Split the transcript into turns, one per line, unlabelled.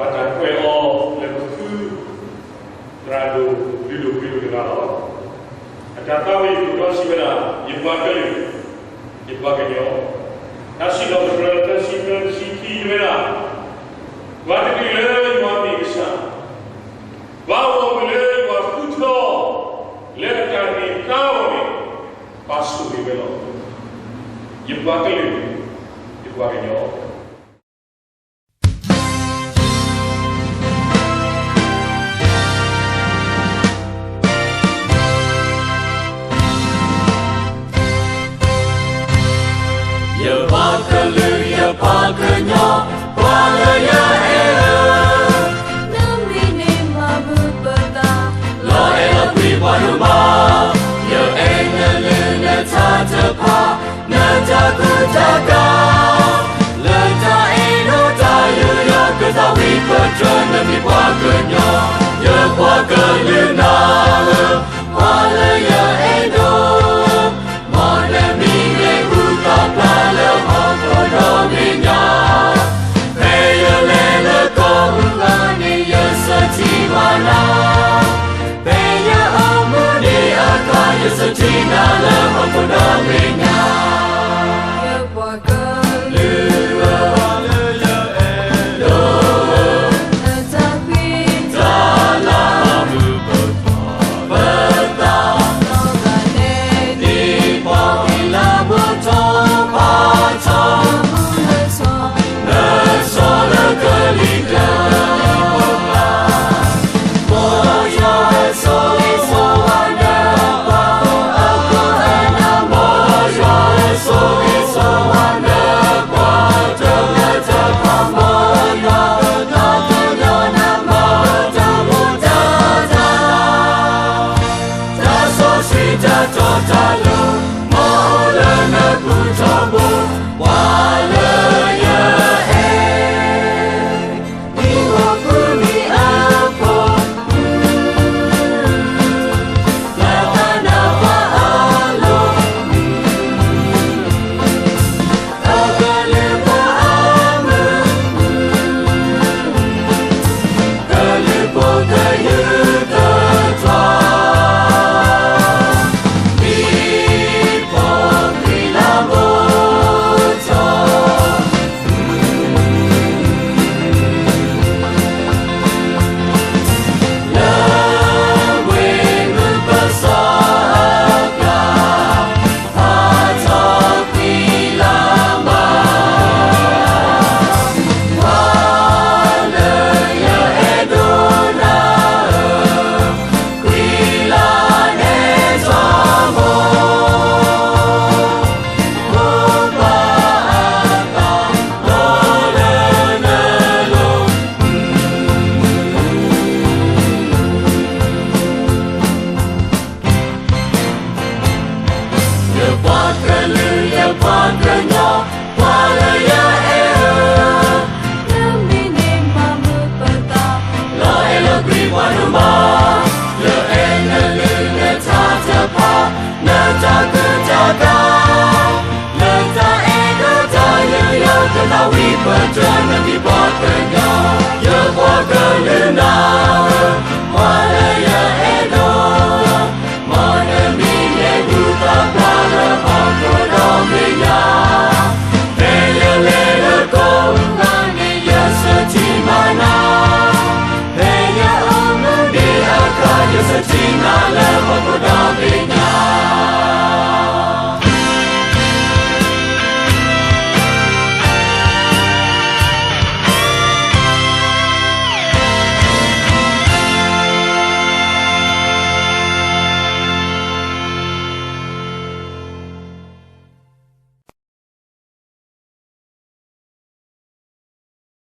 kata kweo leku teradu bilu negara. Kata tahu itu masih benar ibaganyo. Nasi dah berada siki benar. Waktu itu mami besar. Bawa boleh buat putro, lekat di kau ni pasu di belok. Ibaganyo.
Ya pakenyo, wala ya namine mabupata, lo elokwi baruma, ya engelene tatapa, najaku jaga, leta eno tayo ya ketawi pejon demi pakenyo, ya pakelena, wala ya eno. Setina lemah perdamainya ya pakai ya elo tetapi dalam petang di pila botol pacong nesola kelika But